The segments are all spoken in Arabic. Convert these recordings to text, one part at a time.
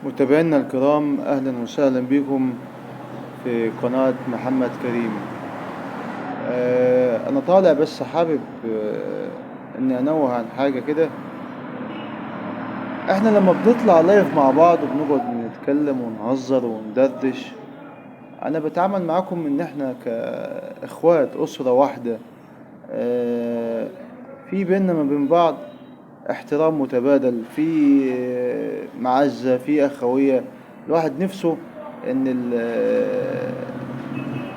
متابعينا الكرام، أهلا وسهلا بكم في قناة محمد كريم. أنا طالع بس حابب إني أنوه عن حاجة كده. إحنا لما بنطلع لايف مع بعض وبنقعد نتكلم ونهزر وندردش، أنا بتعامل معاكم إن إحنا كإخوات أسرة واحدة. آه، في بيننا ما بين بعض احترام متبادل، في معزة، في أخوية. الواحد نفسه إن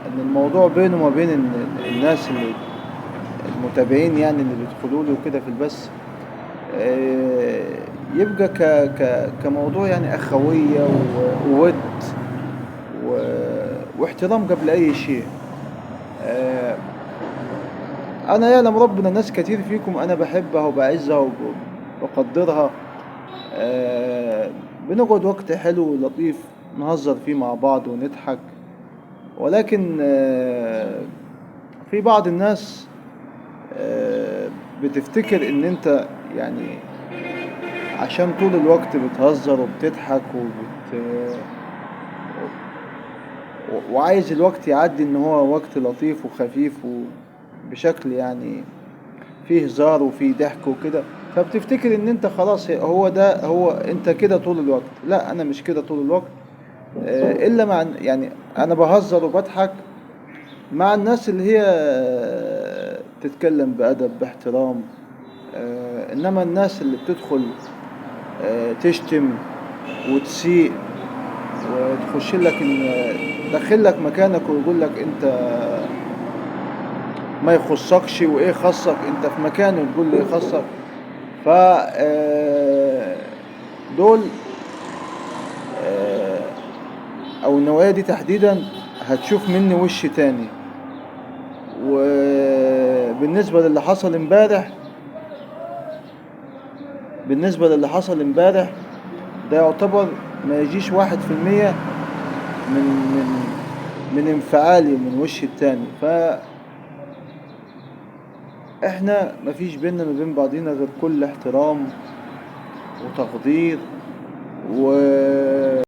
إن الموضوع بينه وما بين الناس المتابعين، يعني اللي بيدخلوا لي وكده في البث، يبقى كموضوع يعني أخوية وود واحترام قبل أي شيء. آه، أنا يعلم ربنا ناس كتير فيكم أنا بحبها وبعزها وبقدرها. آه، بنقعد وقت حلو ولطيف نهزر فيه مع بعض ونضحك. ولكن في بعض الناس بتفتكر ان انت يعني عشان طول الوقت بتهزر وبتضحك وعايز الوقت يعدي ان هو وقت لطيف وخفيف وبشكل يعني فيه هزار وفيه ضحك وكده، فبتفتكر ان انت خلاص هو ده، هو انت كده طول الوقت. لا، انا مش كده طول الوقت. الا مع يعني انا بهزر وبضحك مع الناس اللي هي تتكلم بأدب باحترام. انما الناس اللي بتدخل تشتم وتسيء وتخش لك داخل لك مكانك ويقول لك انت ما يخصكش وايه خصك، انت في مكان وتقول لي يخصك. ف دول آه، او النوعية دي تحديدا هتشوف مني وش تاني. وبالنسبة للي حصل امبارح، ده يعتبر ما يجيش 1% من من من انفعالي من وش التاني. فاحنا مفيش بينا ما بين بعضينا غير كل احترام وتقدير، و...